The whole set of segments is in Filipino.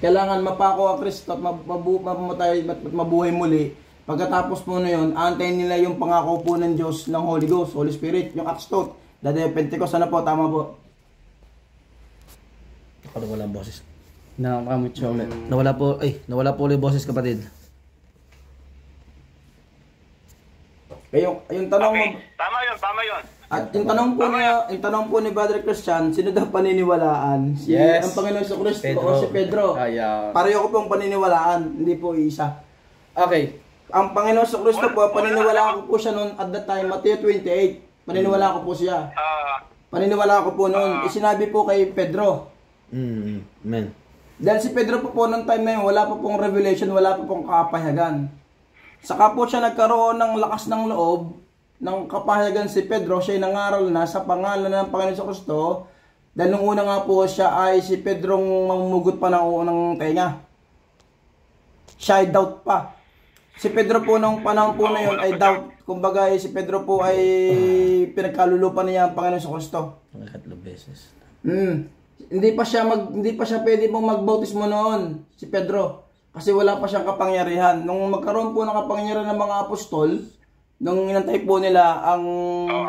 kailangan mapako ang Kristo at mamatay at mabuhay muli. Pagkatapos po na yun, antayin nila yung pangako po ng Diyos ng Holy Ghost, Holy Spirit, yung Acts 2. Dati Pentecost, ano po, tama po? Ako wala boses. Nakakamit siya ulit. Nawala po ulit boses, kapatid. Yung tanong mo, Tama yun. at yung tanong po ni Brother Christian, sino daw paniniwalaan? Yes. Ang Panginoon sa Kristo o si Pedro? Ayan. Pareho ko pong paniniwalaan, hindi po isa. Okay. Ang Panginoon sa Kristo po, paniniwalaan ko po siya noon at that time, Matthew 28. Paniniwalaan ko po siya. Paniniwalaan ko po noon. Isinabi po kay Pedro. Amen. Dahil si Pedro po noong time na yun, wala pa pong revelation, wala pa pong kapahayagan. Saka po siya nagkaroon ng lakas ng loob, ng kapahayagan si Pedro, siya ay nangaral na sa pangalan ng Panginoon sa Kristo. Dahil nung una nga po siya ay si Pedro mamumugot pa ng unang tenga. Siya ay doubt pa. Si Pedro po nung panahon po na yun ay doubt. Kumbaga si Pedro po ay pinagkalulupan niya ang Panginoon sa Kristo. Pangatlong beses. Hindi pa siya pwede pong magbautismo noon, si Pedro. Kasi wala pa siyang kapangyarihan. Nung magkaroon po ng kapangyarihan ng mga apostol, nung inantay po nila ang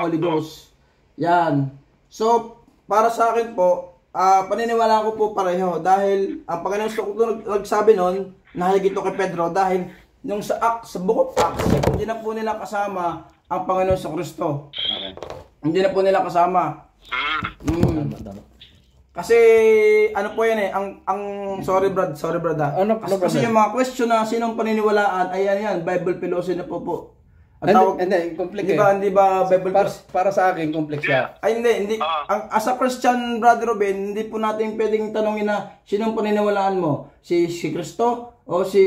Holy Ghost. Yan. So, para sa akin po, paniniwala ko po pareho. Dahil ang Panginoon nagsabi noon, nahayag ito kay Pedro, dahil nung sa Book of Acts, hindi na po nila kasama ang Panginoon sa Kristo. Okay. Hindi na po nila kasama. Kasi ano po yan eh, sorry brad. Kasi yung mga question na sinong paniniwalaan ay yan, Bible philosophy na po. Ang tawag, hindi, complex Hindi ba Bible para sa akin, complex siya. Ay hindi. As a Christian, Brother Ruben, hindi po natin pwedeng tanongin na sinong paniniwalaan mo? Si Kristo o si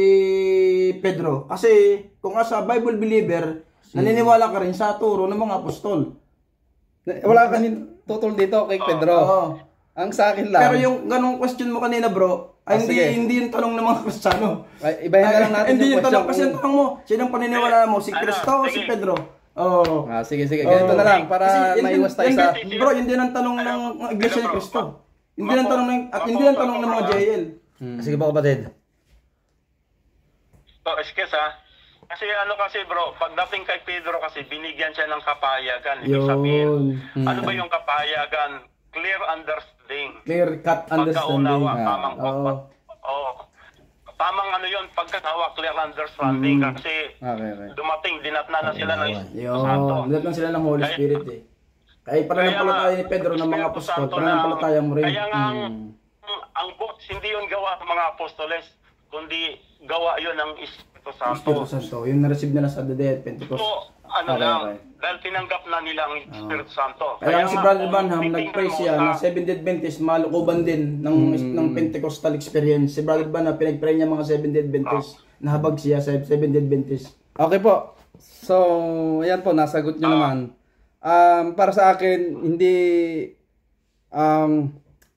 Pedro? Kasi kung sa Bible believer, naniniwala ka rin sa turo ng mga apostol. Wala ka nin tutol dito kay Pedro. Ang sa akin lang. Pero yung ganong question mo kanina, bro, ay hindi yung tanong ng mga Kristiyano. Ay, ibahin na lang natin hindi yung yung tanong. Kasi question. yung tanong mo, sinong paniniwala mo? Si Kristo o si Pedro? Sige. Ganito na lang para maiwas tayo sa... Bro, hindi ang tanong ng Iglesia ni Cristo. Hindi ang tanong ng mga JL. Sige ba, kapatid? Excuse Kasi bro, pagdating kay Pedro kasi binigyan siya ng kapahayagan. Ibig sabihin, ano ba yung kapahayagan? Clear understanding. Clear cut understanding. Tamang pagkanawa, clear understanding. Kasi dumating, dinatna na sila ng Santo. Dinatna sila ng Holy Spirit eh. Kaya pananampalataya ni Pedro ng mga apostol, pananampalataya mo rin. Kaya nga, ang books, hindi yun gawa ng mga apostoles, kundi gawa yun ng Espiritu Santo. Yung na-receive nila sa Day at Pentecost. So, dahil tinanggap na nila ang Espiritu Santo. Kaya si Brother Branham, nag-pray siya na Seventh-day Adventist, malukuban din ng Pentecostal experience. Si Brother Branham, pinag-pray niya mga Seventh-day Adventist. Nahabag siya sa Seventh-day Adventist. Okay po. So, ayan po, nasagot niyo naman. Para sa akin, hindi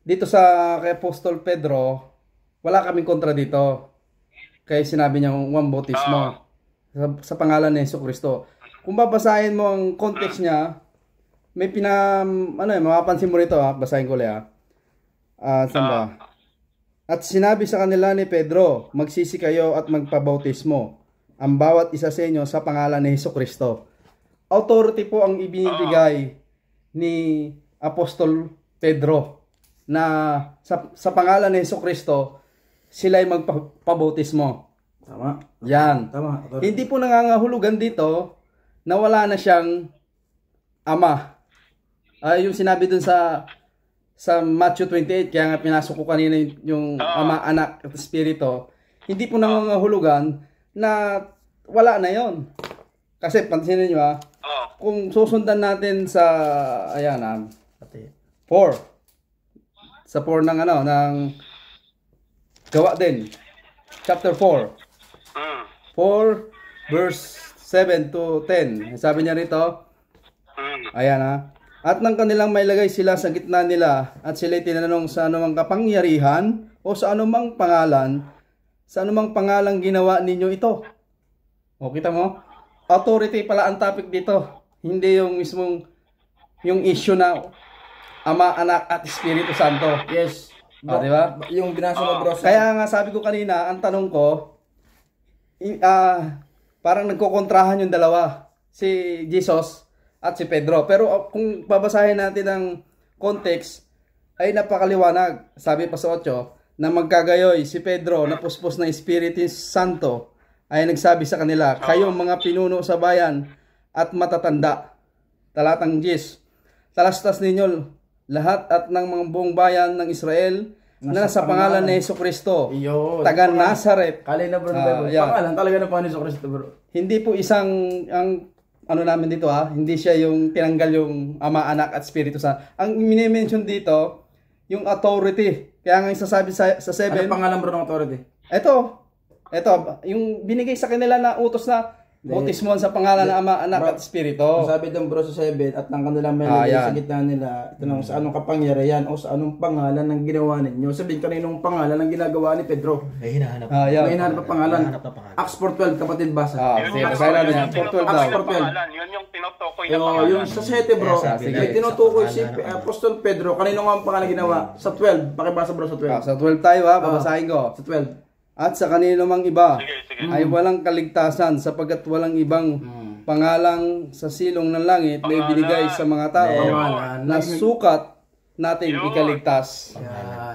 dito sa kay Apostol Pedro, wala kaming kontra dito. Kaya sinabi niya one bautismo sa pangalan ni Jesucristo. Kung babasahin mo ang context niya, may mapapansin mo rito basahin ko ulit saan ba? At sinabi sa kanila ni Pedro, magsisi kayo at magpabautismo, ang bawat isa sa inyo sa pangalan ni Jesucristo. Authority po ang ibinibigay ni Apostol Pedro na sa pangalan ni Jesucristo, sila ay magpabautismo. Tama. Yan. Tama. Hindi po nangangahulugan dito na wala na siyang ama. Yung sinabi dun sa Matthew 28, kaya nga pinasok ko kanina yung ama, anak at espiritu. Hindi po nangangahulugan na wala na yon. Kasi pansinin nyo kung susundan natin sa 4. Sa 4 ng Gawa din. Chapter 4. 4 verse 7 to 10. Sabi niya rito, ayan At nang kanilang mailagay sila sa gitna nila at sila'y tinanong sa anumang kapangyarihan o sa anumang pangalang ginawa ninyo ito. O kita mo? Authority pala ang topic dito. Hindi yung mismong yung issue na Ama, Anak at Espiritu Santo. Yes. Di ba? Yung binasa mo bro. Kaya nga sabi ko kanina, ang tanong ko, parang nagkokontrahan yung dalawa, si Jesus at si Pedro. Pero kung babasahin natin ang context, ay napakaliwanag. Sabi pa sa 8, na magkagayoy si Pedro na puspos ng Espiritu Santo ay nagsabi sa kanila, kayong mga pinuno sa bayan at matatanda. Talatang 10, talastas ninyo lahat at ng mga buong bayan ng Israel na sa pangalan ni Jesucristo, taga Nazaret. Kalay na bro. Yeah. Pangalan talaga ng Panginoon sa Kristo bro. Hindi po isang, ang ano namin dito hindi siya yung tinanggal yung Ama, Anak at Espiritu Santo. Ang mini-mention dito, yung authority. Kaya nga isasabi sa 7. Ano pangalan bro ng authority? Ito, yung binigay sa kanila na utos na bautismon sa pangalan ng Ama, Anak at Espiritu. Sabi doon bro sa 7 at ng kanilang melody sa gitna nila, ito nang sa anong kapangyarihan o sa anong pangalan ng ginawa ninyo. Sabihin kaninong pangalan ng ginagawa ni Pedro. May hinahanap. May hinahanap na pangalan. Acts 4:12, kapatid basa. Sige, basahin natin yan. 4:12 daw. Yun yung tinutukoy na pangalan. Yung sa 7 bro, may tinutukoy si Apostol Pedro. Kanino nga ang pangalan ginawa? Sa 12, pakibasa bro sa 12. Sa 12 tayo babasahin ko. Sa 12. At sa kanino mang iba Sige. ay walang kaligtasan sapagkat walang ibang pangalang sa silong ng langit na ibinigay sa mga tao na sukat nating ikaligtas.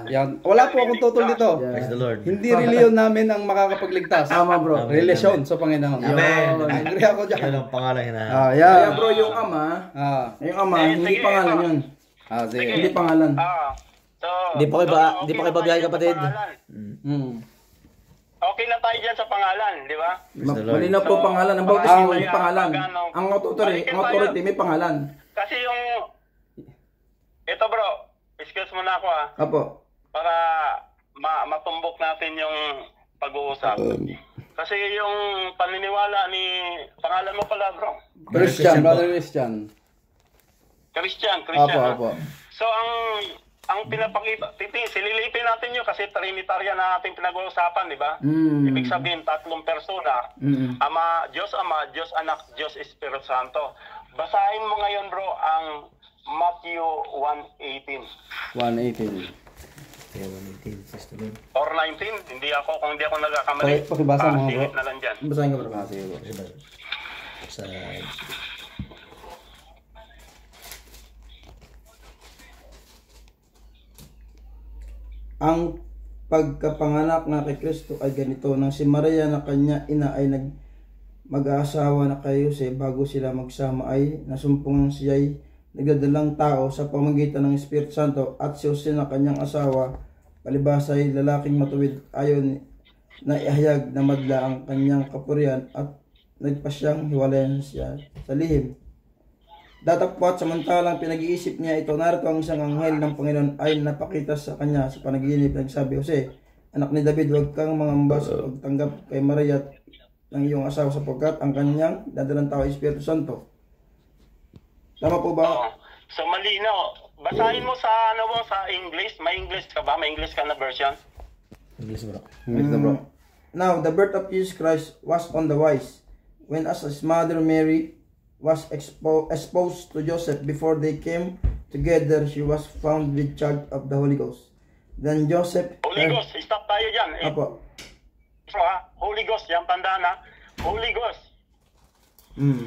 Yan. Wala po akong tutol dito. Praise the Lord. Hindi reliyon namin ang makakapagligtas. Tama bro. Relasyon sa Panginoon. Amen. Agree ako dyan. Yan ang pangalan hinahanap. Kaya Yan. bro, yung ama, hindi sige, pangalan yun. Sige. Hindi pangalan. So, Di pa kayo babiyahe kapatid. Okay na tayo dyan sa pangalan, di ba? Malinaw po pangalan. Ang bautismo may pangalan. Ang authority may pangalan. Kasi yung... Ito bro, excuse mo na ako Apo. para matumbok natin yung pag-uusap. Kasi yung paniniwala ni... Pangalan mo pala bro? Christian, brother Christian. Christian. Apo. So ang pinapakita, sililipin natin yun kasi Trinitarian na ating pinag-uusapan, di ba? Ibig sabihin, tatlong persona. Ama, Diyos Anak, Diyos Espiritu Santo. Basahin mo ngayon bro ang Matthew 1:18. 1:18. Kaya 1:18, praise the Lord. Or 19, kung hindi ako nagkakamali. Pakibasa mo, bro. singit na lang dyan. Basahin ka bro. Sige bro. Sa Ang pagkapanganak na kay Kristo ay ganito, nang si Maria na kanya ina ay mag-aasawa na kay Jose bago sila magsama ay nasumpong siya'y nagdadalang tao sa pamamagitan ng Espiritu Santo at si Jose na kanyang asawa palibhasa ay lalaking matuwid ayon na ihayag na madla ang kanyang kapurihan at nagpasyang hiwalayan siya sa lihim. Datapwat samantalang pinag-iisip niya ito, narito ang isang anghel ng Panginoon ay napakita sa kanya sa panaginip. Nagsabi, Jose, anak ni David, huwag kang mangamba sa pagtanggap kay Maria ng iyong asawa sapagkat ang kanyang dadalang tao ay Espiritu Santo. Tama po ba? So malinaw. Basahin mo sa sa English. May English ka ba? May English ka na version? English bro. Now, the birth of Jesus Christ was on the wise, when as his mother Mary was exposed to Joseph before they came together, she was found with child of the Holy Ghost. Then Joseph... Holy Ghost, stop tayo dyan. Apo. Holy Ghost, yan tanda na. Holy Ghost.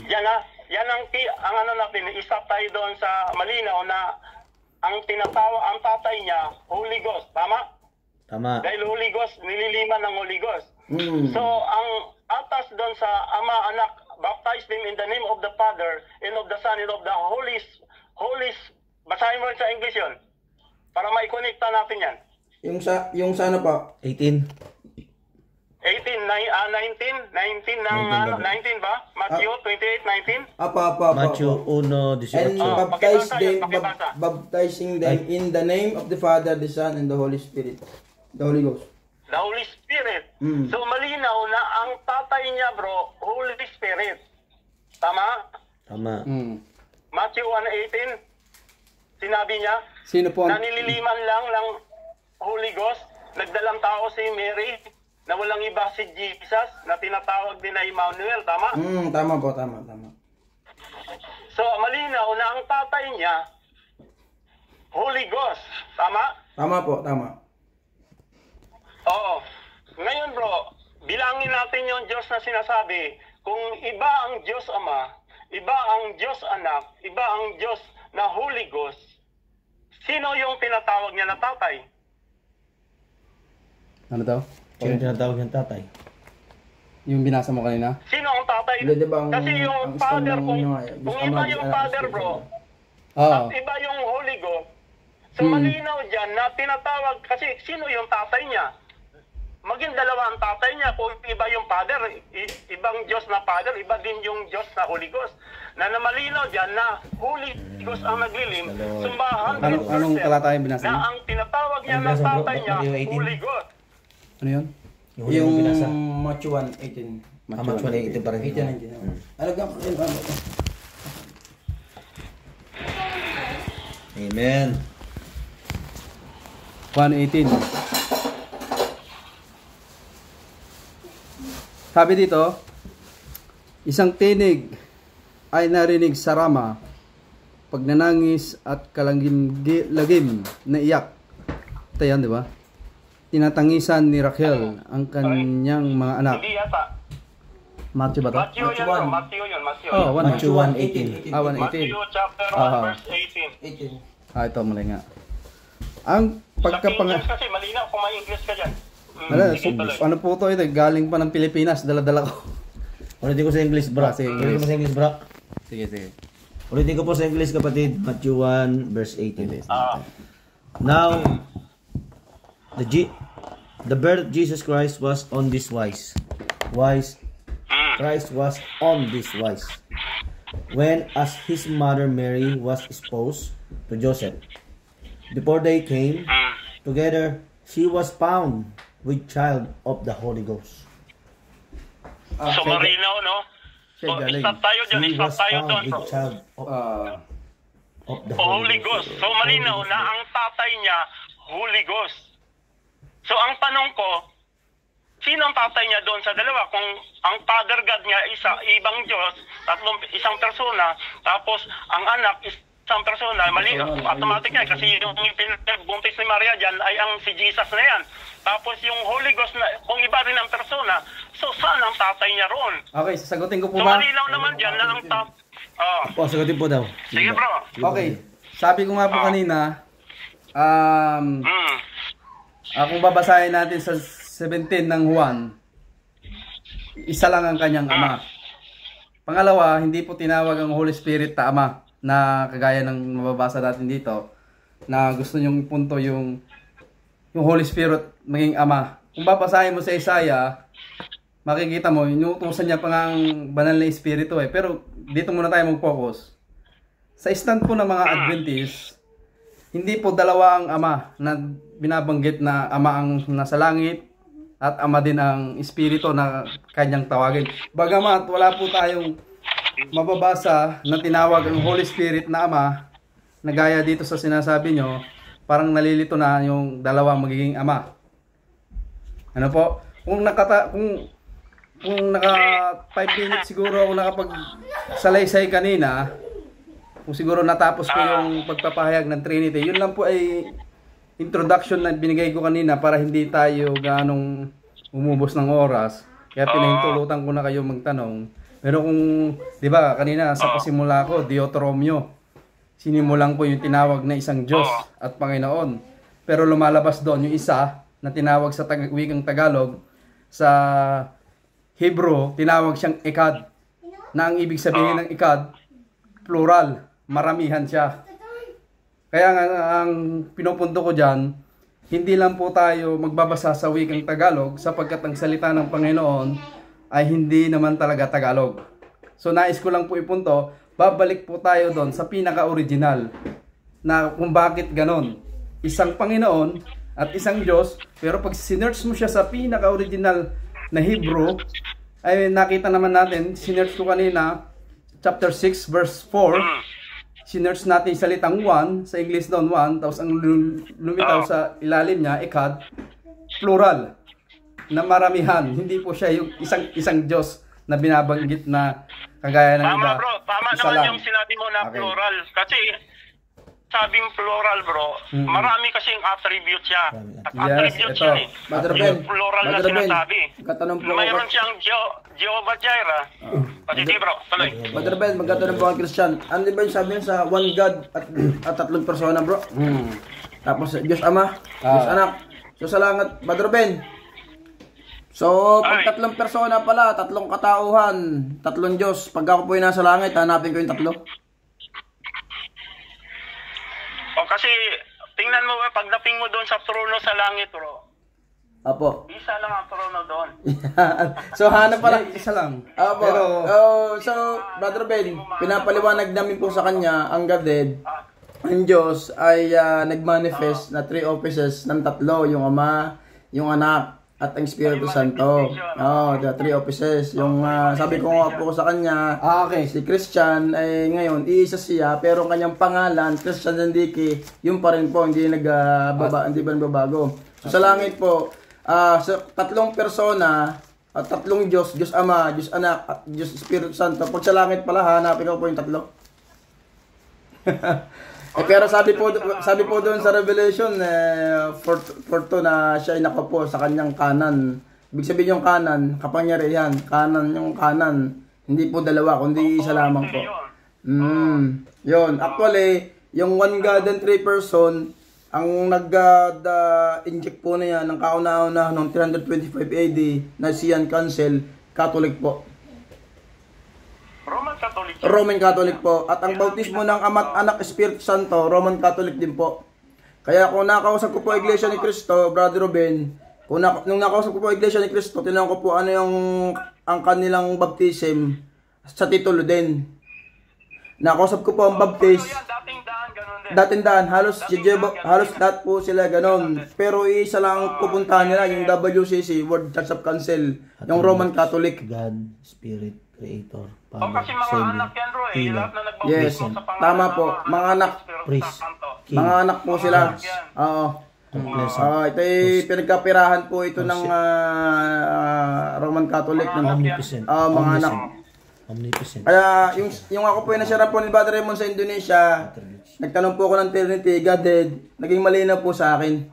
Yan yan ang ano natin, stop tayo doon sa malinaw na ang tinatawa, ang tatay niya, Holy Ghost. Tama? Tama. Dahil Holy Ghost, nililiman ng Holy Ghost. So, ang atas doon sa Ama, Anak, baptize them in the name of the Father, and of the Son, and of the Holy... Basahin mo rin sa English yun. Para maikonekta natin yan. Yung sa ano pa? 18. 19 19 ba? Matthew 28:19. Apa. Matthew 1:18. And baptizing them in the name of the Father, the Son, and the Holy Spirit. The Holy Ghost. The Holy Spirit. So malinaw na ang tatay niya bro, Holy Spirit. Tama? Tama. Matthew 1:18. Sinabi niya, Sino po na nililiman lang ng Holy Ghost, nagdalang tao si Mary, na walang iba si Jesus, na tinatawag din na Emmanuel, tama? Tama po, tama. So, malinaw na ang tatay niya, Holy Ghost, tama? Tama po, tama. bilangin natin yung Diyos na sinasabi. Kung iba ang Diyos Ama, iba ang Diyos Anak, iba ang Diyos na Holy Ghost, sino yung tinatawag niya na tatay? Ano daw? Sino yung tinatawag niyang tatay? Yung binasa mo kanina? Sino ang tatay? Hindi, di ba, Kasi yung ang father, stand ng kung inyo, kung Diyos iba Ama, yung Diyos father, Anak, bro, Oo. at iba yung Holy Ghost, so malinaw dyan na tinatawag, kasi sino yung tatay niya? Maging dalawa ang tatay niya. Kung iba yung father, ibang Diyos na father, iba din yung Diyos na Holy Ghost. Na malinaw dyan na Holy Ghost ang naglilim, sumbahan Anong talata yung binasa na mo? ang tinatawag niya Ang na binasa mo, tatay niya, Matthew 18. Holy Ghost. Ano yun? Yung binasa. Matthew 1:18. Matthew 1:18 pa rin. 18. Ano ka? Amen. 1:18. Sabi dito, isang tinig ay narinig sa Rama, pagnanangis at kalagim na iyak. Ito yan, di ba? Tinatangisan ni Rachel ang kanyang mga anak. Hindi yata. Matthew ba to? Matthew yun, bro. Matthew yun. Oh, Matthew 1:18. 1:18. Matthew chapter 1, verse 18. 18. Ito mali nga. Ang Sa King James kasi, malinaw kung may English ka dyan. ano po to ito? Galing pa ng Pilipinas, dala-dala ko. Ulitin ko sa English, bro. Sa English. Ulitin ko sa English, bro. Sige, sige. Ulitin ko po sa English, kapatid. Matthew 1, verse 18. Ah. Now, the birth of Jesus Christ was on this wise. Christ was on this wise. When as his mother Mary was espoused to Joseph, before they came together, she was found with child of the Holy Ghost. So marinaw, no? So, galing. stop tayo dyan. She Stop was tayo found doon, with bro. child of the Holy Ghost. So malinaw na ang tatay niya, Holy Ghost. So ang tanong ko, sino ang tatay niya doon sa dalawa? Kung ang Father God niya ibang Diyos, isang persona, tapos ang anak isang persona, mali, automatic yan kasi yung buntis ni Maria dyan ay ang si Jesus na yan. Tapos yung Holy Ghost na kung iba rin ang persona, so saan ang tatay niya roon? Okay, sasagutin ko po So ba? malinaw naman dyan na ang Po, sagutin po daw. Sige bro. Okay. Sabi ko nga po kanina, kung babasahin natin sa 17 ng Juan, isa lang ang kanyang ama. Pangalawa, hindi po tinawag ang Holy Spirit na ama, na kagaya ng mababasa natin dito, na gusto nyong punto yung Holy Spirit maging ama. Kung babasahin mo sa Isaiah, makikita mo, inuutusan niya pa nga ang banal na espiritu eh. Pero dito muna tayo mag-focus. Sa stand po ng mga Adventist, hindi po dalawa ang ama na binabanggit na ama ang nasa langit at ama din ang espiritu na kanyang tawagin. Bagamat wala po tayong mababasa na tinawag ang Holy Spirit na ama, na gaya dito sa sinasabi nyo, parang nalilito na yung dalawa magiging ama. Ano po? Kung naka 5 minutes siguro ako nakapag-salaysay kanina, kung siguro natapos ko yung pagpapahayag ng Trinity, yun lang po ay introduction na binigay ko kanina para hindi tayo ganong umubos ng oras. Kaya pinahintulutan ko na kayo magtanong. Pero kung, di ba, kanina sa pasimula ko, Deuteronomio, sinimulan ko yung tinawag na isang Diyos at Panginoon. Pero lumalabas doon yung isa na tinawag sa wikang Tagalog, sa Hebrew, tinawag siyang Ekad. Na ang ibig sabihin ng Ekad, plural, maramihan siya. Kaya nga, ang pinupunto ko dyan, hindi lang po tayo magbabasa sa wikang Tagalog sapagkat ang salita ng Panginoon ay hindi naman talaga Tagalog. So nais ko lang po ipunto, babalik po tayo doon sa pinaka-original na kung bakit ganon. Isang Panginoon at isang Diyos, pero pag sinearch mo siya sa pinaka-original na Hebrew, ay nakita naman natin, sinearch ko kanina, chapter 6 verse 4, sinearch natin yung salitang one, sa English doon one, tapos ang lumitaw sa ilalim niya, Ekad, plural, na maramihan. Hindi po siya yung isang Diyos na binabanggit na kagaya ng iba. Tama bro, tama isa naman lang. yung sinabi mo na Okay. plural. Kasi sabing plural, bro, marami kasing attribute siya. At Yes, attribute ito. siya eh. Brother Yung Ben, plural na Brother Ben, sinasabi. magkatanong po Mayroon ako. siyang Jehovah Jireh. Sige, bro, tuloy. Brother Ben, magkatanong po ako Christian. Ano ba yung sabi niya sa one God at tatlong persona, bro? Tapos Diyos Ama, Diyos Anak, Diyos sa langit, Brother Ben. So, pag tatlong persona pala, tatlong katauhan, tatlong Diyos, pag ako po yung nasa langit, hanapin ko yung tatlo. O kasi, tingnan mo, pagdating mo doon sa trono sa langit, bro, Apo. isa lang ang trono doon. So, hanap pala. Isa lang. Apo. Pero, So, Brother Ben, pinapaliwanag namin po sa kanya, ang Godhead, ang Diyos ay nagmanifest na three offices ng tatlo, yung Ama, yung Anak, at ang Espiritu Santo. The three offices. Yung sabi ko nga po sa kanya, okay. si Christian ay ngayon, iisa siya, pero ang kanyang pangalan, Christian Zandiki, yun pa rin po, hindi hindi ba nagbabago. So, sa langit po, sa tatlong persona, at tatlong Diyos, Diyos Ama, Diyos Anak, at Diyos Espiritu Santo. Pag sa langit pala, hanapin ko po yung tatlo. Pero sabi po doon sa Revelation, for to na siya ay nakaupo sa kanyang kanan. Ibig sabihin yung kanan, kapangyarihan, kanan yung kanan. Hindi po dalawa, kundi isa lamang po. Yun. Actually, yung one God and three person, ang nag-inject po na yan ng kauna-una noong 325 AD na Sian Council, Catholic po. Roman Catholic po. At ang bautismo ng Ama at Anak Espiritu Santo, Roman Catholic din po. Kaya kung nakausap ko po Iglesia ni Cristo, Brother Ruben, nung nakausap ko po Iglesia ni Cristo, tinanong ko po ano yung ang kanilang baptism sa titulo din. Nakausap ko po ang baptist. Dating daan, halos lahat po sila ganon. Pero isa lang pupuntahan nila, yung WCC, World Church of Council, yung Roman Catholic. God, Spirit, Creator, kasi mga anak yan, bro, lahat na Yes, nagbabautismo sa pangalan tama po. Mga anak, Priest, mga anak po sila. Oo. Ito ay pinagkapirahan po ito ng Roman Catholic. Omnipotent. Mga anak. Omnipotent. Kaya yung ako po yung nasyara po ni Brother Raymond sa Indonesia, nagtanong po ako ng Trinity, Godhead, naging malinaw po sa akin.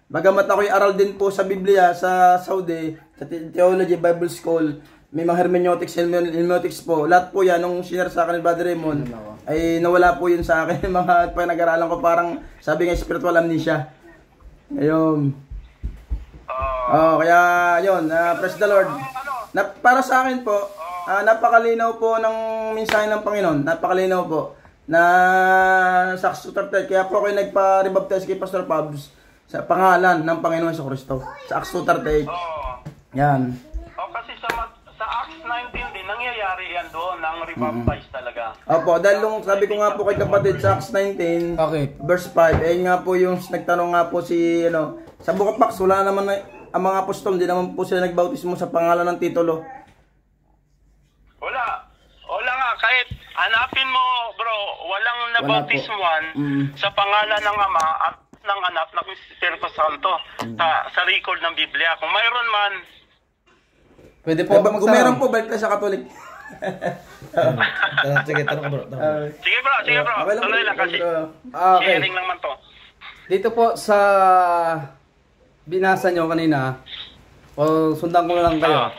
Bagamat ako'y aral din po sa Biblia sa Saudi, sa Theology Bible School, may mga hermeneutics po. Lahat po yan, nung sinare sa akin ni Brother Raymond, ay nawala po yun sa akin. Mga pinag-aralan ko parang, sabi nga, spiritual amnesia. Ayun. Kaya yun, praise the Lord. Para sa akin po, napakalinaw po ng mensahe ng Panginoon. Napakalinaw po. Na sa Acts 2:38, kaya po kayo nagpa-rebaptize kay Pastor Pabs sa pangalan ng Panginoon sa Kristo. Sa Acts 2:38. Yan. Kasi sa Acts 19 din, nangyayari yan doon, ng rebaptize talaga. Opo, dahil nung sabi ko nga po kay kapatid sa Acts 19, verse 5, nga po yung nagtanong nga po si, sa Book of Acts, wala naman ang mga apostol, hindi naman po sila nagbautismo sa pangalan ng titulo. Wala nga, kahit hanapin mo, bro, walang nabautismuan sa pangalan ng Ama at ng Anak ng Espiritu Santo sa record ng Biblia. Kung mayroon man, pwede po kung meron po, balik na sa Katolik. Sige, tanong ka bro. Sige bro. Okay lang, Tuloy lang kasi. Okay. Sharing lang man to. Dito po sa binasa nyo kanina, o sundan ko na lang kayo,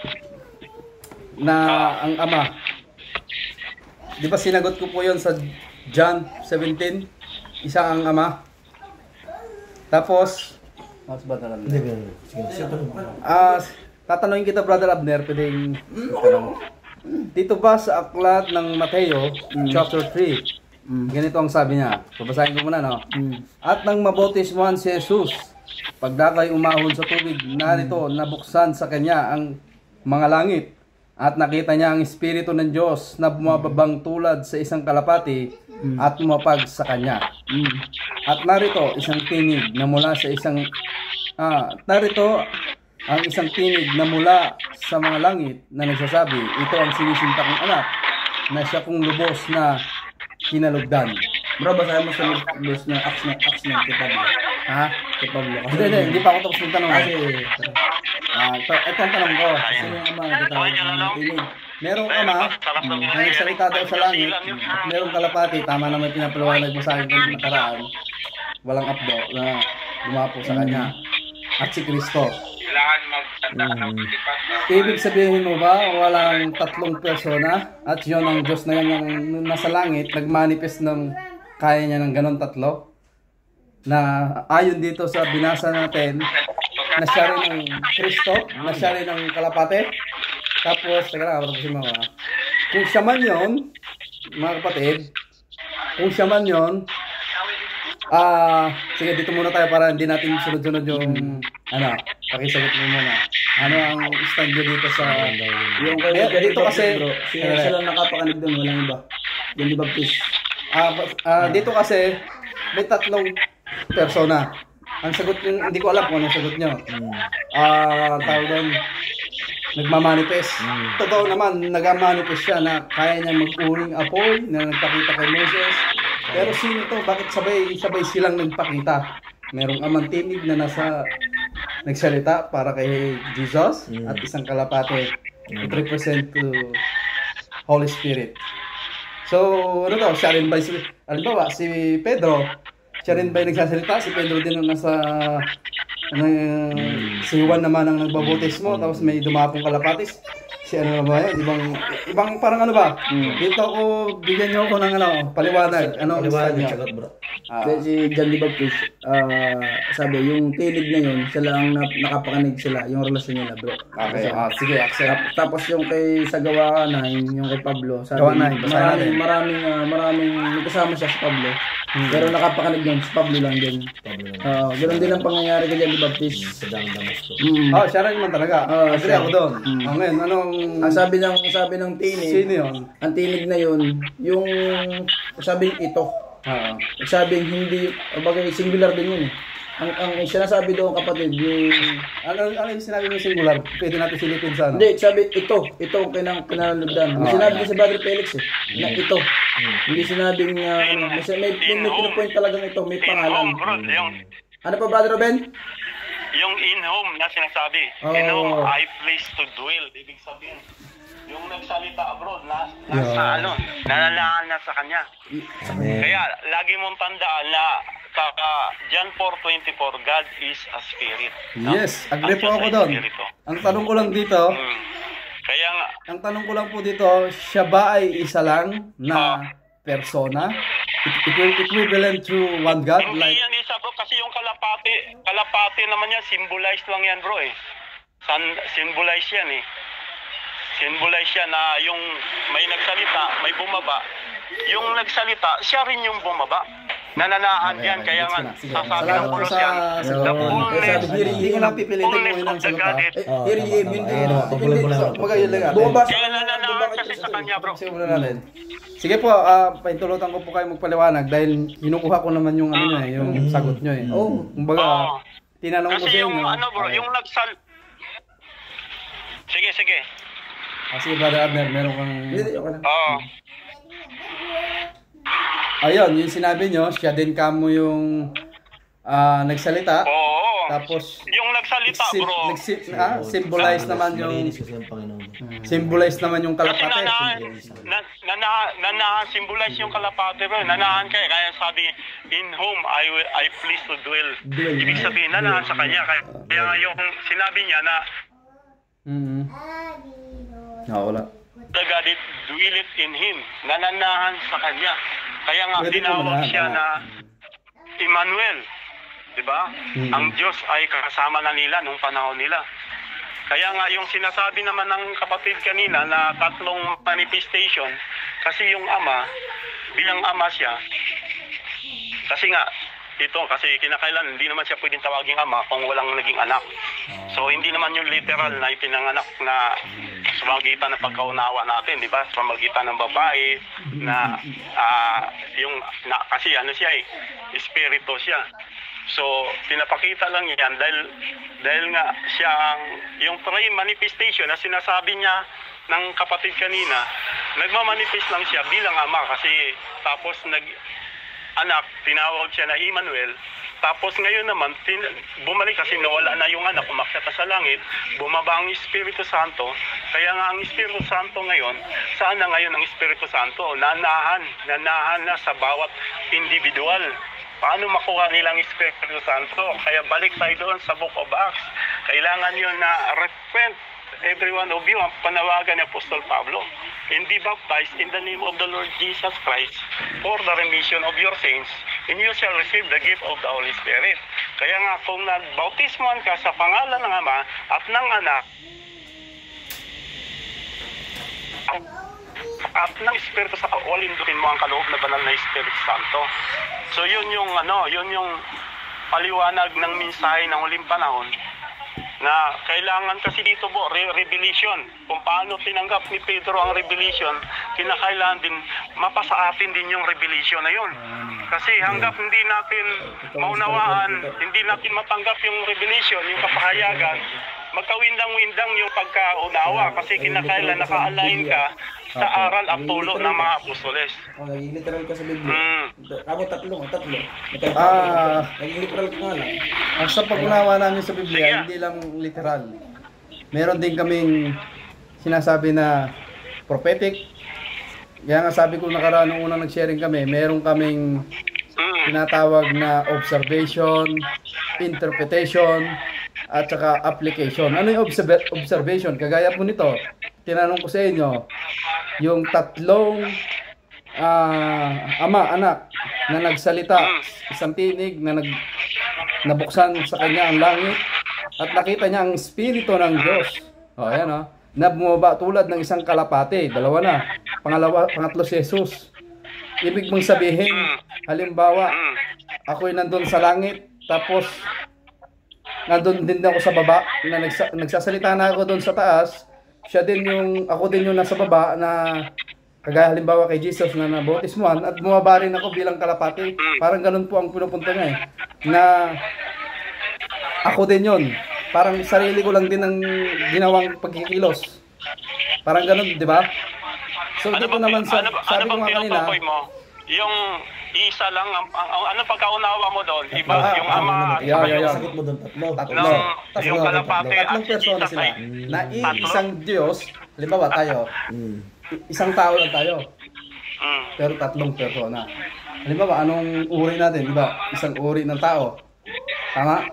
na ang Ama. Di ba sinagot ko po yon sa John 17, isa ang Ama. Tapos, tatanungin kita, Brother Abner, pwedeng dito ba sa aklat ng Mateo, chapter 3, ganito ang sabi niya. Babasahin ko muna, no? At nang mabautismuhan si Jesus, pagdakay umahon sa tubig, narito nabuksan sa kanya ang mga langit, at nakita niya ang Espiritu ng Diyos na bumababang tulad sa isang kalapati at umapag sa kanya. At narito isang tinig na mula sa isang narito ang isang tinig na mula sa mga langit na nagsasabi, ito ang sinisinta kong anak na siya kong lubos na kinalugdan. Bro, basahin mo sa verse na Acts na kay Pablo. Ha? Kay Pablo. Hindi pa ako tapos ng tanong. Ito ang tanong ko. Sino yung Ama na tatawag ng tinig? merong ama, na nagsalita daw sa langit, at merong kalapati, tama naman pinapaliwanag mo sa akin kung nakaraan, walang updo na dumapo sa kanya. At si Kristo. Ibig sabihin mo ba, walang tatlong persona, at yun ang Diyos na yan yung nasa langit, nagmanifest ng kaya niya ng ganon tatlo? Na ayon dito sa binasa natin, na siya rin ng Kristo, na siya rin ng kalapate. Tapos, teka lang, kung siya man yun, mga kapatid, kung siya man yun, sige, dito muna tayo para hindi natin sunod-sunod yung, pakisagot mo muna. Ano ang stand nyo dito sa, Yung kay dito kasi, bro, siya lang nakapakinig doon, walang iba. Yung di Baptist. dito kasi, may tatlong persona. Ang sagot nyo, hindi ko alam kung anong sagot nyo. Tawag doon, nagmamanifest. Totoo naman, nagmamanifest siya na kaya niya mag-uring apoy na nagpakita kay Moses. Pero sino to? Bakit sabay silang nagpakita? Merong amang tinig na nagsalita para kay Jesus at isang kalapate. It represent to Holy Spirit. So, ano to? Siya rin ba halimbawa, si Pedro, siya rin ba nagsasalita? Si Pedro din ang nasa si Juan naman ang nagbabautismo, tapos may dumapong kalapatis. Si ano ba yan? Ibang parang ano ba? Dito ako, bigyan niyo ako ng paliwanag. Ano ang stand niyo? Si John the Baptist, sabi, yung tinig na yun, sila ang nakapakinig sila, yung relasyon nila, bro. Okay, sige, accept. Tapos yung kay sa Gawa 9, yung kay Pablo, sabi, Gawa 9, basahin natin. maraming may kasama siya si Pablo. Pero nakapakinig doon, si Pablo lang din. Ganoon din ang pangyayari kay John the Baptist. Sa Damascus. Siya rin man talaga. Agree ako doon. Ngayon, Ang sabi ng tinig, sino yun? ang tinig na yun, yung sabi ito. Sabi hindi, bagay singular din yun. Ang sinasabi doon kapatid, yung Ano yung sinabi mo singular? Pwede natin silipin sa ano? hindi, sabi ito ang kinalugdan. Sinabi ko si Brother Felix na ito. Hindi sinabing may pinupoint talagang ito, may pangalan. Bro, Ano pa, Brother Ruben? yung in home na sinasabi. In home, I place to dwell. Ibig sabihin, yung nagsalita abroad, nasa nanalaan na sa kanya. Kaya, lagi mong tandaan na John 4:24, God is a spirit. Yes, agree po ako doon. Ang tanong ko lang dito, Kaya nga, ang tanong ko lang po dito, siya ba ay isa lang na persona? Equivalent to one God? hindi Like, yan isa bro, kasi yung kalapati naman yan, symbolized lang yan bro eh. Symbolize yan eh. Symbolize yan na yung may nagsalita, may bumaba. Yung nagsalita, siya rin yung bumaba. Nananahan yan, kaya nga, sasabi ng salamat po Pulos sa yan, sagot. the fullness, Hindi ko lang pipilitin mo fullness yun of ang the sagot. Godhead. Magayon lang natin. Nananahan kasi sa kanya bro. Simulan natin. Sige po, paintulutan ko po kayo magpaliwanag dahil kinukuha ko naman yung yung sagot nyo eh. Kumbaga, tinanong ko sa Kasi inyo. yung bro, yung Sige. Kasi Brother Abner, meron kang... Oo. Ayun, yung sinabi nyo, siya din kamo yung nagsalita. Oo. Tapos, Yung nagsalita bro. symbolize naman yung... Malinis kasi ang Panginoon. Symbolize naman yung Kasi kalapate. symbolize yung kalapate bro. Nanahan kayo. Kaya sabi, in whom I please to dwell. Ibig sabihin, nanahan sa kanya. Kaya nga yung sinabi niya na Wala. the God dwelleth in him. Nananahan sa kanya. Kaya nga Pwede tinawag naman, siya na Emmanuel. Diba? Ang Diyos ay kasama na nila nung panahon nila. Kaya nga yung sinasabi naman ng kapatid kanina na tatlong manifestation, kasi yung ama, bilang ama siya, kasi nga, ito kasi kinakailan, hindi naman siya pwedeng tawaging ama kung walang naging anak. So hindi naman yung literal na ipinanganak na sa magitan ng pagkaunawa natin, di ba? Sa magitan ng babae na kasi ano siya eh, espiritu siya. So pinapakita lang yan dahil nga siya yung manifestation na sinasabi niya ng kapatid kanina, nagmamanifest lang siya bilang ama kasi tapos anak, tinawag siya na Emmanuel, Tapos ngayon naman, bumalik kasi nawala na yung anak, umakyat na sa langit, bumaba ang Espiritu Santo. Kaya nga ang Espiritu Santo ngayon, saan na ngayon ang Espiritu Santo? Nanahan na sa bawat individual. Paano makuha nilang Espiritu Santo? Kaya balik tayo doon sa Book of Acts. Kailangan yun na repent, every one of you, ang panawagan ni Apostol Pablo. And be baptized in the name of the Lord Jesus Christ for the remission of your sins, and you shall receive the gift of the Holy Spirit. Kaya nga, kung nagbautismoan ka sa pangalan ng Ama at ng Anak, at ng Espiritu Santo, walindukin mo ang kaloob na banal na Espiritu Santo. So yun yung paliwanag ng mensahe ng huling panahon, na kailangan kasi dito po, revelation. Kung paano tinanggap ni Pedro ang revelation, kinakailangan din, mapasa atin din yung revelation na yun. Kasi hanggang hindi natin maunawaan, hindi natin matanggap yung revelation, yung kapahayagan, magkawindang-windang yung pagkaunawa. Kasi kinakailangan naka-align ka sa aral at tulo ng mga apostoles. Naging literal ka sa Biblia. Ako tatlo. Naging literal ka nga lang. Ang sa pag-unawa namin sa Biblia, hindi lang literal. Meron din kaming sinasabi na prophetic. Kaya nga sabi ko nakaraan nung unang nag-sharing kami, meron kaming tinatawag na observation, interpretation, at saka application. Ano yung observation? Kagaya po nito, tinanong ko sa inyo, yung tatlong ama, anak na nagsalita, isang tinig na nabuksan sa kanya ang langit at nakita niya ang Espiritu ng Diyos. O, ayan o. Na bumaba tulad ng isang kalapate. Dalawa na. Pangatlo si Jesus. Ibig mong sabihin, halimbawa, ako'y nandun sa langit, tapos nandun din ako sa baba, na nagsasalita na ako doon sa taas, ako din yung nasa baba na kagaya halimbawa kay Jesus na nabautismuhan at bumaba rin ako bilang kalapati. Parang ganun po ang pinupunta niya na ako din yun. Parang sarili ko lang din ang ginawang pagkikilos. Parang ganun, di ba? So dito naman sabi ko nga kanina, yung isa lang, ano pagkaunawa mo doon? Iba, yung Ama, Sagot mo doon, tatlo. Yung kalapate at tatlong persona Jesus sila. ay Na isang Diyos, halimbawa tayo, isang tao lang tayo. Pero tatlong persona. Halimbawa, anong uri natin? Diba? Isang uri ng tao. Tama?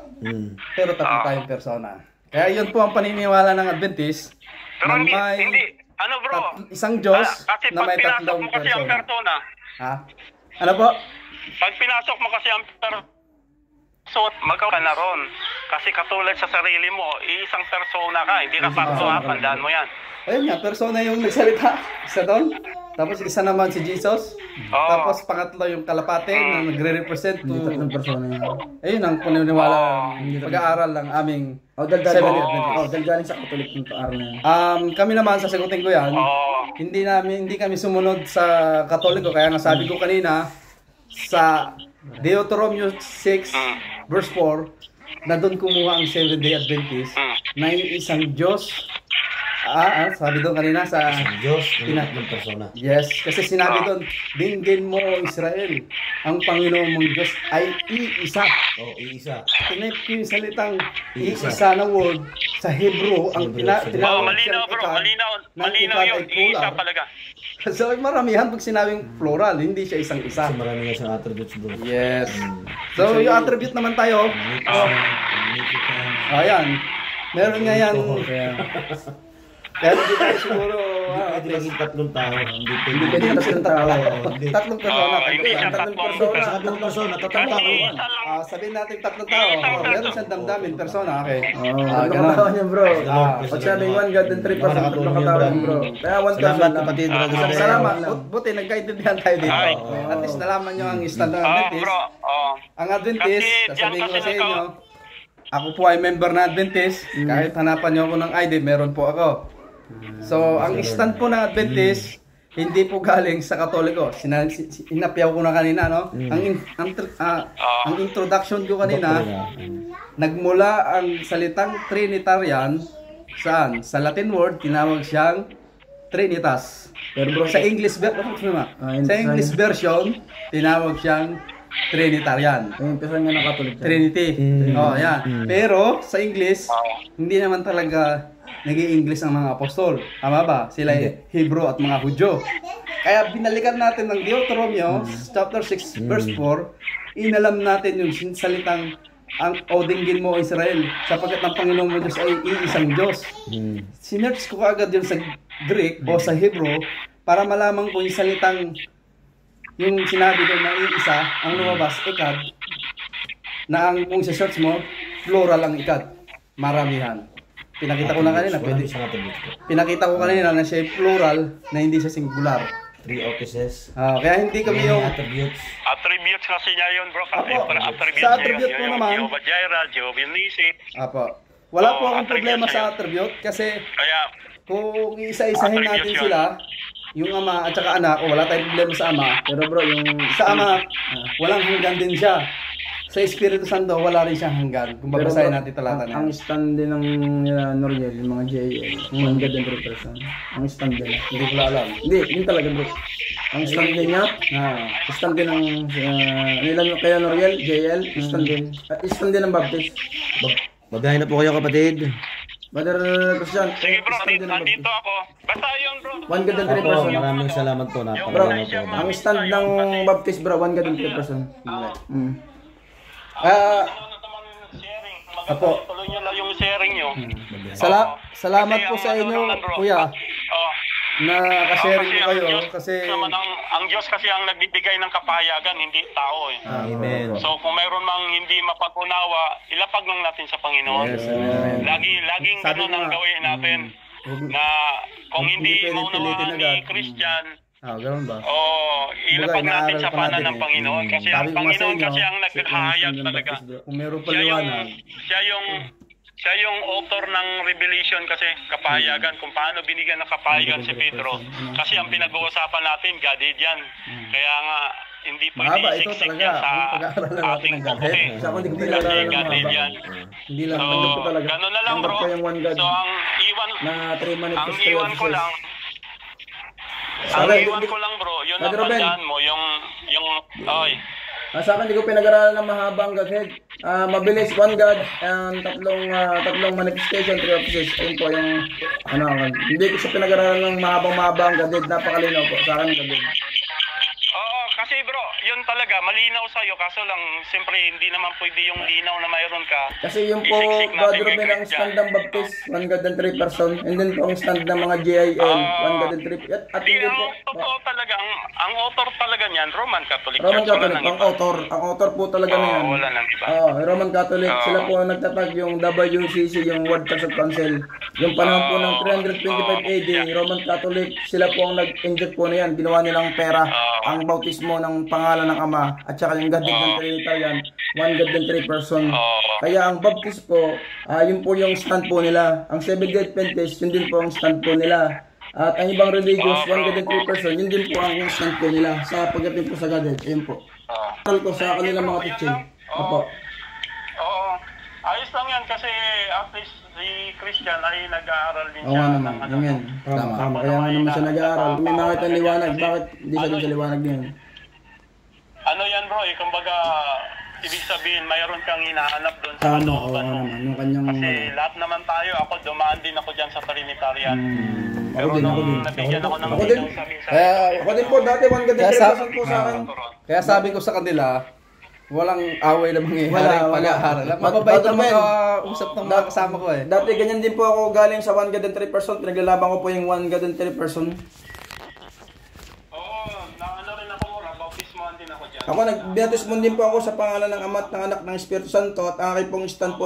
Pero tatlo tayong persona. Kaya yun po ang paniniwala ng Adventist. Pero Na may ano bro? isang Diyos Kasi na pag may pinasok tatlong mo kasi ang persona. persona, Ha? Ano po? pag pinasok mo kasi ang persona, magawa ka na ron. Kasi katulad sa sarili mo, isang persona ka, hindi ka patso ha, tandaan mo yan. Ayun nga, persona yung nagsalita. Isa doon. Tapos isa naman si Jesus. Tapos pangatlo yung kalapate na nagre-represent to Tatlong persona yun. ayun ang paniniwala pag-aaral ng aming Seventh-day Adventist. Dahil galing sa Katolik yung paaral na yan. Kami naman sasagutin ko yan. Hindi kami sumunod sa Katoliko kaya nga sabi ko kanina sa Deuteronomy 6 verse 4 na doon kumuha ang Seventh-day Adventist na yung isang Diyos. Sabi doon kanina sa Diyos, tatlong persona. Yes, kasi sinabi doon, dinggin mo Israel, ang Panginoon mong Diyos ay iisa. Iisa. Tinip ko yung salitang iisa na word sa Hebrew, ang tinawag Malinaw bro, malinaw yun, iisa talaga. So maramihan pag sinabing plural, hindi siya isang-isa. Kasi marami nga siyang attributes doon. Yes. So yung attribute naman tayo, ayan, meron nga yan. Kaya hindi tayo siguro Hindi naging tatlong tao. hindi pwede na tatlong tao. Tatlong persona. Hindi siya tatlong persona. Tatlong persona, tatlong tao. Sabihin natin tatlong tao. Meron siyang damdamin, persona. Okay. Tatlong Ganun. katawan niya bro. Pag sabing one God and three persons, tatlong katawan bro. Kaya one person Salamat lang. kapatid. Salamat. Buti nagkaintindihan tayo dito. At least nalaman nyo ang stand ng Adventist. Bro, Ang Adventist, Kasi sasabihin ko diyan sa kasi inyo, ako po ay member na Adventist. Kahit hanapan nyo ako ng ID, meron po ako. So, ang stand po ng Adventist, hindi po galing sa Katoliko. Inapyaw ko na kanina, no? Ang introduction ko kanina, nagmula ang salitang Trinitarian, saan? Sa Latin word, tinawag siyang Trinitas. Pero bro, sa English version, tinawag siyang Trinitarian. Yung person nga ng Catholic Church. Trinity. Oh, yan. Pero sa English, hindi naman talaga nag-i-English ang mga apostol. Tama ba? Sila ay Hebrew at mga Hudyo. Kaya binalikan natin ng Deuteronomio chapter 6 verse 4, inalam natin yung salitang ang dinggin mo Israel sapagkat ang Panginoon mo Diyos ay iisang Diyos. Sinearch ko agad yun sa Greek o sa Hebrew para malaman ko yung salitang yung sinabi doon na iisa ang lumabas, ikad, na ang kung sa-search mo, plural ang ikad, maramihan. Pinakita ko na kanina, pinakita ko kanina na siya plural na hindi siya singular. 3 offices. Kaya hindi kami yung attributes. Attributes kasi niya yun, bro. Attributes sa attribute po naman. Jehovah Jireh, Jehovah Nissi. Apo. Wala po akong problema sa attribute kasi Kaya, kung isa-isahin natin sila, yung ama at saka anak, wala tayong problema sa ama. Pero bro, yung Sa ama, walang hanggan din siya. Sa Espiritu Santo, wala rin siyang hanggan. Kung babasahin natin talata na ang stand din ng Noriel, yung mga JL, yung God and 3%. Ang stand din. Hindi ko alam. Hindi, yun talaga bro. Ang stand din niya, stand din ng, nilang kaya Noriel, JL, stand din. Stand din ng Baptist. Magahin na po kayo kapatid. Brother Christian, sige bro, stand din ng nandito Baptist. ako. Basta yun bro. One God and Opo, 3%. maraming salamat po. Bro, Napakalaman po. ang stand ng Baptist bro, one God and 3%. Apo. Tuloy nyo lang yung sharing nyo. Salamat po sa inyo, kuya, na nakasharing Kasi ko kayo. ang Diyos Kasi, naman ang Diyos kasi ang nagbibigay ng kapahayagan, hindi tao eh. Amen. So kung mayroon mang hindi mapag-unawa, ilapag lang natin sa Panginoon. Yes, amen. Laging Sabi ganun ko ang nga, gawin natin. Na kung hindi Hindi pwedeng maunawaan pilitin ni agad. Christian, ganun ba? ilapag Kumbaga, natin inaaral sa pa panan natin ng Panginoon. Kasi Sabi ang ko nga sa Panginoon inyo, kasi ang naghahayag talaga. Kung meron pa Siya liwanag, yung author ng Revelation kasi kapahayagan kung paano binigyan ng kapahayagan si Pedro. Kasi ang pinag-uusapan natin, Godhead yan. Kaya nga, hindi mahaba pwede ito siksik talaga. yan sa Ang pag-aaral natin ating ng puputi. Godhead. Sa kundi Hindi ko lang pinag-aaral ng Godhead mahaba. yan. Hindi lang. So, Tanggap ko talaga. gano'n na lang Tanggap bro. ko yung one God. So, ang iwan Na 3 minutes ang to 3 iwan ko offices. lang, Sabi, bro, yun ang Brother Ruben. tandaan mo, yung, oy. Sa akin, hindi ko pinag-aralan ng mahaba ang Godhead. Mabilis, one God, and tatlong manifestation, 3 offices. Ayun po yung, hindi ko siya pinag-aralan ng mahaba ang Godhead. Napakalinaw po sa akin ang Godhead. Oo, kasi bro, yun talaga, malinaw sa'yo, kaso lang, siyempre, hindi naman pwede yung linaw na mayroon ka. Kasi yung po, Isiksik natin Brother kay Ruben, ang Christian. stand ng Baptist, one God and 3 person. And then po, ang stand ng mga JIL, one God and 3. At Di, hindi ang po, totoo talaga, ang author talaga niyan, Roman Catholic Roman Church, wala Catholic, nang ang iba. author po talaga na yan. Wala nang iba. Roman Catholic, sila po ang nagtatag yung WCC, yung World Church of Council. Yung panahon po ng 325 AD, Roman Catholic, sila po ang nag-inject po na yan. Ginawa nilang pera, ang bautismo ng pangalan ng Ama, at saka yung Godhead ng Trinitarian, one God and 3 person. Kaya ang Baptist po, yun po yung stand po nila. Ang Seventh-day Adventist, yun din po ang stand po nila. At ang ibang religious, one God and 3 person, yun din po ang stand po nila. Sa pagdating po sa Godhead, ayun po. Tal ko sa kanilang mga teaching. Opo. Oo. Ayos lang yan kasi at least si Christian ay nag-aaral din Oo siya. nga naman, yung yan. Tama. Kaya nga naman siya nag-aaral. May makita ng liwanag, bakit hindi siya dun sa liwanag niyan? Ano yan bro, kumbaga, ibig sabihin, mayroon kang hinahanap doon sa Oo kalooban mo. naman, yung kanyang... Kasi lahat naman tayo, ako dumaan din ako dyan sa Trinitarian. Pero Ako din. nung nabigyan ako ng Ako din. biglang sabihin sa Ako din po, dati one God and 3 person po sa akin. Kaya sabi ko sa kanila, walang away na mangyayari Wala. pag-aaral. Mababait Brother ang Ben, mag-usap ng mga kasama ko eh. Dati ganyan din po ako galing sa one God and 3 person. Pinaglalaban ko po yung one God and 3 person. Oo, ano rin ako, bautismoan din ako dyan. Ako, nag-baptism din po ako sa pangalan ng Ama at ng Anak ng Espiritu Santo at ang aking pong stand po